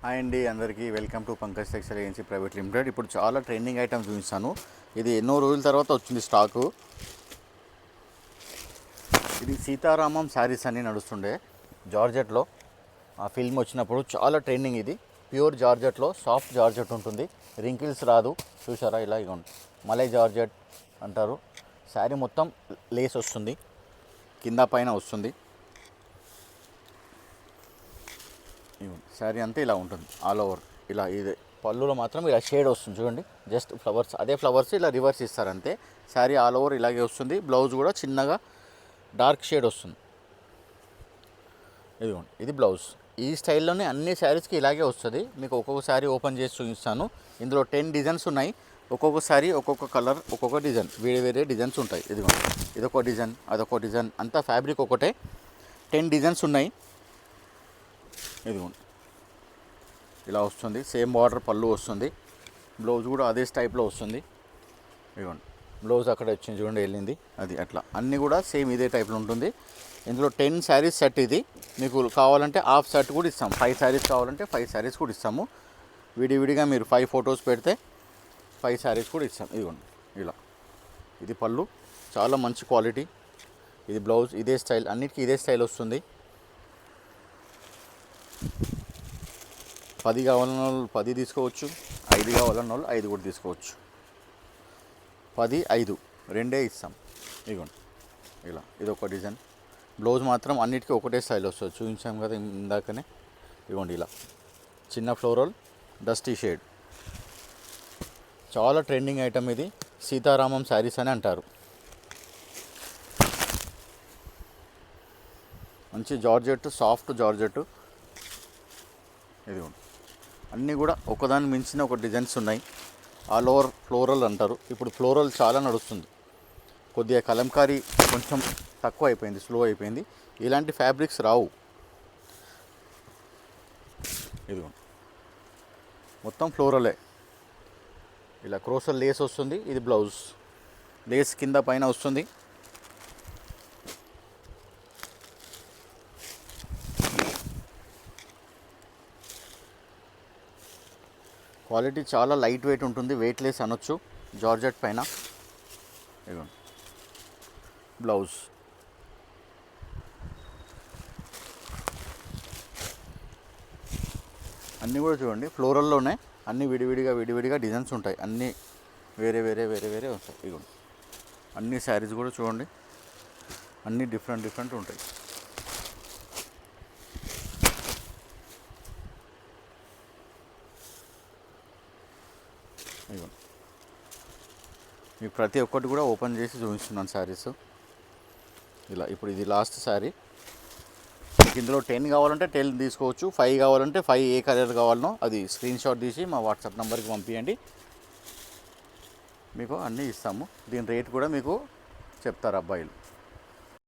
Hi అండి, అందరికీ welcome to Pankaj textile agency private limited. ఇప్పుడు చాలా ట్రెండింగ్ ఐటమ్స్ చూపిస్తాను. ఇది ఎన్నో రోజుల తర్వాత వచ్చింది స్టాకు. ఇది సీతారామం శారీస్ అని నడుస్తుండే జార్జెట్లో. ఆ ఫిల్మ్ వచ్చినప్పుడు చాలా ట్రెండింగ్. ఇది ప్యూర్ జార్జెట్లో, సాఫ్ట్ జార్జెట్ ఉంటుంది, రింకిల్స్ రాదు. చూసారా, ఇలా ఇవ్వండి, మలై జార్జెట్ అంటారు. శారీ మొత్తం లేస్ వస్తుంది, కింద పైన వస్తుంది. శారీ అంతా ఇలా ఉంటుంది ఆల్ ఓవర్. ఇలా ఇదే పళ్ళులో మాత్రం ఇలా షేడ్ వస్తుంది చూడండి, జస్ట్ ఫ్లవర్స్, అదే ఫ్లవర్స్ ఇలా రివర్స్ ఇస్తారంతే. శారీ ఆల్ ఓవర్ ఇలాగే వస్తుంది. బ్లౌజ్ కూడా చిన్నగా డార్క్ షేడ్ వస్తుంది. ఇదిగోండి, ఇది బ్లౌజ్. ఈ స్టైల్లోనే అన్ని శారీస్కి ఇలాగే వస్తుంది. మీకు ఒక్కొక్క శారీ ఓపెన్ చేసి చూపిస్తాను. ఇందులో 10 డిజైన్స్ ఉన్నాయి. ఒక్కొక్క శారీ ఒక్కొక్క కలర్, ఒక్కొక్క డిజైన్, వేరే వేరే డిజైన్స్ ఉంటాయి. ఇదిగోండి, ఇదొక డిజైన్, అదొక డిజైన్, అంతా ఫ్యాబ్రిక్ ఒకటే. 10 డిజైన్స్ ఉన్నాయి. ఇదిగోండి, ఇలా వస్తుంది. సేమ్ బార్డర్ పళ్ళు వస్తుంది. బ్లౌజ్ కూడా అదే టైప్లో వస్తుంది. ఇదిగోండి, బ్లౌజ్ అక్కడ వచ్చింది చూడండి, వెళ్ళింది అది. అట్లా అన్నీ కూడా సేమ్ ఇదే టైప్లో ఉంటుంది. ఇందులో 10 శారీస్ సెట్. ఇది మీకు కావాలంటే హాఫ్ సెట్ కూడా ఇస్తాం. 5 శారీస్ కావాలంటే 5 శారీస్ కూడా ఇస్తాము. విడివిడిగా మీరు 5 ఫొటోస్ పెడితే 5 శారీస్ కూడా ఇస్తాం. ఇదిగోండి, ఇలా ఇది పళ్ళు, చాలా మంచి క్వాలిటీ. ఇది బ్లౌజ్, ఇదే స్టైల్, అన్నిటికీ ఇదే స్టైల్ వస్తుంది. 10 కావాలన్న వాళ్ళు 10 తీసుకోవచ్చు, 5 కావాలన్న వాళ్ళు 5 కూడా తీసుకోవచ్చు. 10, 5 రెండే ఇస్తాం. ఇదిగోండి, ఇలా ఇదొక డిజైన్. బ్లౌజ్ మాత్రం అన్నిటికీ ఒకటే స్టైల్ వస్తుంది, చూపించాం కదా ఇందాకనే. ఇదిగోండి, ఇలా చిన్న ఫ్లోరల్ డస్టీ షేడ్. చాలా ట్రెండింగ్ ఐటమ్ ఇది. సీతారామం శారీస్ అని అంటారు. మంచి జార్జెట్, సాఫ్ట్ జార్జెట్. ఇదిగోండి, అన్నీ కూడా ఒకదాని మించిన ఒక డిజైన్స్ ఉన్నాయి. ఆల్ ఓవర్ ఫ్లోరల్ అంటారు. ఇప్పుడు ఫ్లోరల్ చాలా నడుస్తుంది. కొద్దిగా కలంకారీ కొంచెం తక్కువ అయిపోయింది, స్లో అయిపోయింది. ఇలాంటి ఫ్యాబ్రిక్స్ రావు. ఇదిగోండి, మొత్తం ఫ్లోరలే. ఇలా క్రోసల్ లేస్ వస్తుంది. ఇది బ్లౌజ్, లేస్ కింద పైన వస్తుంది. క్వాలిటీ చాలా లైట్ వెయిట్ ఉంటుంది, వెయిట్లెస్ అనొచ్చు జార్జెట్ పైన. ఇదిగోండి, బ్లౌజ్. అన్నీ కూడా చూడండి ఫ్లోరల్లోనే, అన్నీ విడివిడిగా డిజైన్స్ ఉంటాయి. అన్నీ వేరే వేరే వస్తాయి. ఇదిగోండి, అన్ని శారీస్ కూడా చూడండి, అన్నీ డిఫరెంట్ ఉంటాయి. ఇదిగోండి, మీకు ప్రతి ఒక్కటి కూడా ఓపెన్ చేసి చూపిస్తున్నాను శారీస్. ఇలా ఇప్పుడు ఇది లాస్ట్ శారీ. మీకు ఇందులో 10 కావాలంటే 10 తీసుకోవచ్చు, 5 కావాలంటే 5, ఏ కలర్ కావాలనో అది స్క్రీన్ షాట్ తీసి మా వాట్సాప్ నెంబర్కి పంపించండి, మీకు అన్నీ ఇస్తాము. దీని రేట్ కూడా మీకు చెప్తారు అబ్బాయిలు.